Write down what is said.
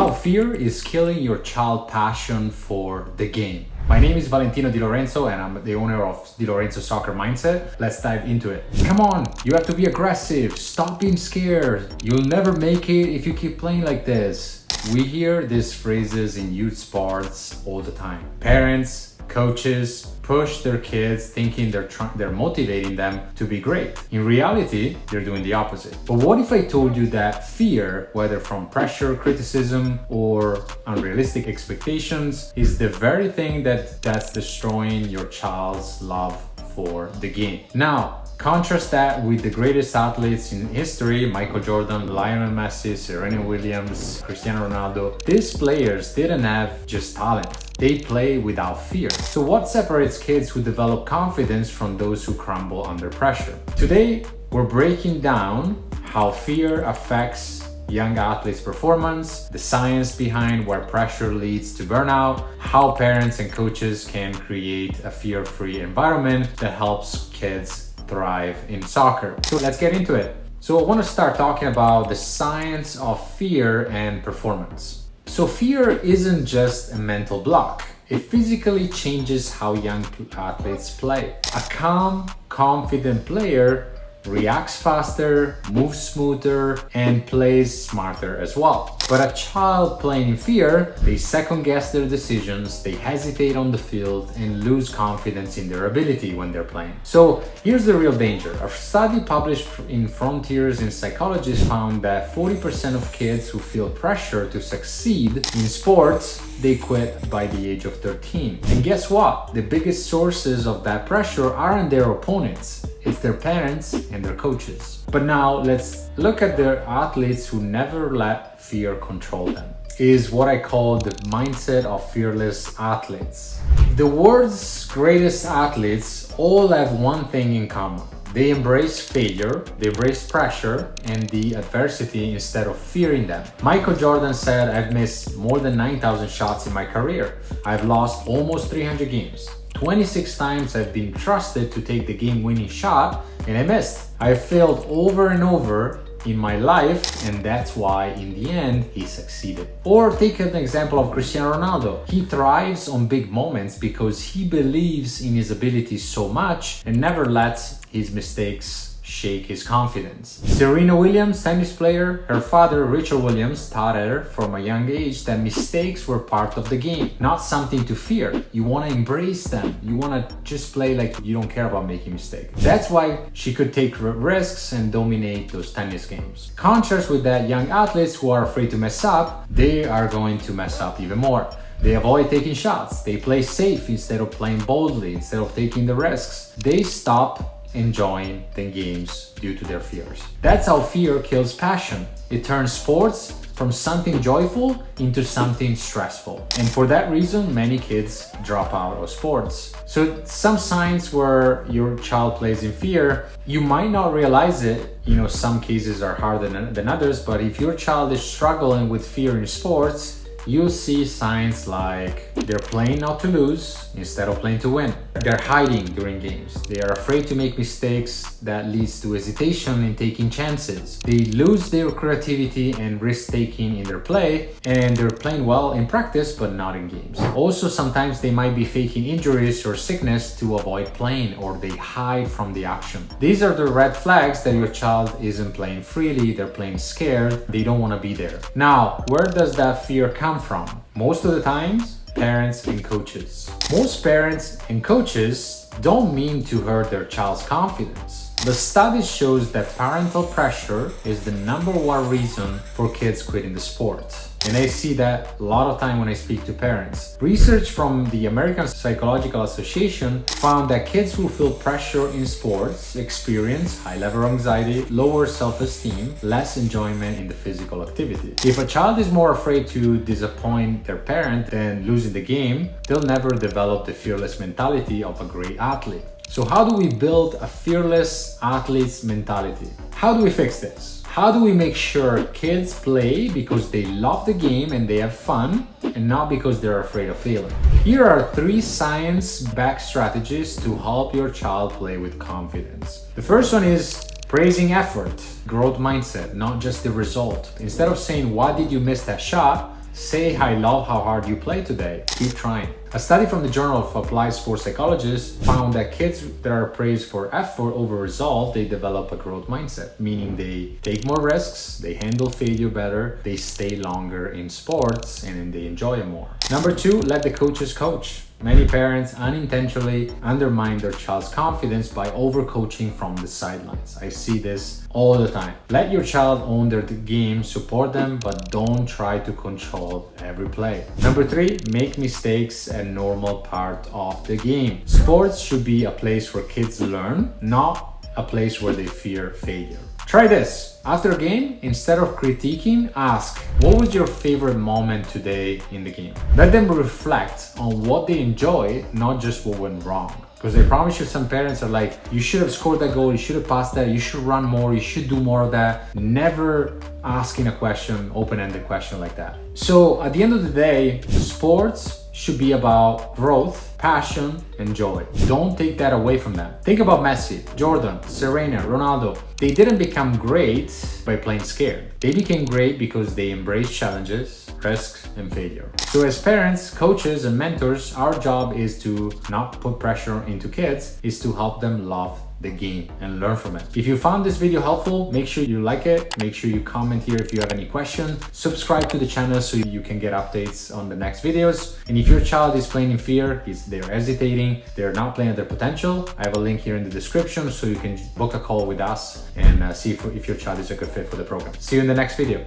How fear is killing your child's passion for the game. My name is Valentino Di Lorenzo and I'm the owner of Di Lorenzo Soccer Mindset. Let's dive into it. Come on, you have to be aggressive. Stop being scared. You'll never make it if you keep playing like this. We hear these phrases in youth sports all the time. Parents, coaches push their kids thinking they're motivating them to be great. In reality, they're doing the opposite. But what if I told you that fear, whether from pressure, criticism, or unrealistic expectations, is the very thing that's destroying your child's love for the game? Now, contrast that with the greatest athletes in history, Michael Jordan, Lionel Messi, Serena Williams, Cristiano Ronaldo. These players didn't have just talent. They play without fear. So what separates kids who develop confidence from those who crumble under pressure? Today, we're breaking down how fear affects young athletes' performance, the science behind where pressure leads to burnout, how parents and coaches can create a fear-free environment that helps kids thrive in soccer. So let's get into it. So I want to start talking about the science of fear and performance. So fear isn't just a mental block. It physically changes how young athletes play. A calm, confident player reacts faster, moves smoother, and plays smarter as well. But a child playing in fear, they second guess their decisions, they hesitate on the field, and lose confidence in their ability when they're playing. So here's the real danger. A study published in Frontiers in Psychology found that 40% of kids who feel pressure to succeed in sports, they quit by the age of 13. And guess what? The biggest sources of that pressure aren't their opponents. It's their parents and their coaches. But now let's look at the athletes who never let fear control them. Is what I call the mindset of fearless athletes. The world's greatest athletes all have one thing in common. They embrace failure, they embrace pressure and the adversity instead of fearing them. Michael Jordan said, "I've missed more than 9,000 shots in my career. I've lost almost 300 games. 26 times I've been trusted to take the game-winning shot and I missed. I failed over and over in my life and that's why in the end he succeeded." Or take an example of Cristiano Ronaldo. He thrives on big moments because he believes in his abilities so much and never lets his mistakes shake his confidence. Serena Williams, tennis player, her father Richard Williams taught her from a young age that mistakes were part of the game, not something to fear. You want to embrace them. You want to just play like you don't care about making mistakes. That's why she could take risks and dominate those tennis games. Contrast with that, young athletes who are afraid to mess up, they are going to mess up even more. They avoid taking shots. They play safe instead of playing boldly, instead of taking the risks. They stop enjoying the games due to their fears. That's how fear kills passion. It turns sports from something joyful into something stressful. And for that reason, many kids drop out of sports. So some signs where your child plays in fear, you might not realize it. Some cases are harder than others, but if your child is struggling with fear in sports, you'll see signs like they're playing not to lose instead of playing to win. They're hiding during games. They are afraid to make mistakes that leads to hesitation in taking chances. They lose their creativity and risk-taking in their play, and they're playing well in practice but not in games. Also, sometimes they might be faking injuries or sickness to avoid playing, or they hide from the action. These are the red flags that your child isn't playing freely, they're playing scared, they don't want to be there. Now, where does that fear come from? Most of the times, parents and coaches. Most parents and coaches don't mean to hurt their child's confidence. The study shows that parental pressure is the number one reason for kids quitting the sport. And I see that a lot of time when I speak to parents. Research from the American Psychological Association found that kids who feel pressure in sports experience high level of anxiety, lower self-esteem, less enjoyment in the physical activity. If a child is more afraid to disappoint their parent than losing the game, they'll never develop the fearless mentality of a great athlete. So how do we build a fearless athlete's mentality? How do we fix this? How do we make sure kids play because they love the game and they have fun and not because they're afraid of failing? Here are 3 science-backed strategies to help your child play with confidence. The first one is praising effort, growth mindset, not just the result. Instead of saying, "Why did you miss that shot?" Say, I love how hard you play today. Keep trying. A study from the Journal of Applied Sports Psychologists found that kids that are praised for effort over result, they develop a growth mindset, meaning they take more risks, they handle failure better, they stay longer in sports, and they enjoy it more. Number 2, let the coaches coach. Many parents unintentionally undermine their child's confidence by overcoaching from the sidelines. I see this all the time. Let your child own their game, support them, but don't try to control every play. Number 3, make mistakes a normal part of the game. Sports should be a place where kids learn, not a place where they fear failure. Try this. After a game, instead of critiquing, ask, what was your favorite moment today in the game? Let them reflect on what they enjoyed, not just what went wrong. Because I promise you, some parents are like, you should have scored that goal, you should have passed that, you should run more, you should do more of that. Never asking a question, open-ended question like that. So at the end of the day, sports should be about growth, passion, and joy. Don't take that away from them. Think about Messi, Jordan, Serena, Ronaldo. They didn't become great by playing scared. They became great because they embraced challenges, risks, and failure. So as parents, coaches, and mentors, our job is to not put pressure into kids, is to help them love the game and learn from it. If you found this video helpful, make sure you like it, make sure you comment here if you have any questions, subscribe to the channel so you can get updates on the next videos. And if your child is playing in fear, they're hesitating, they're not playing at their potential, I have a link here in the description so you can book a call with us and see if your child is a good fit for the program. See you in the next video.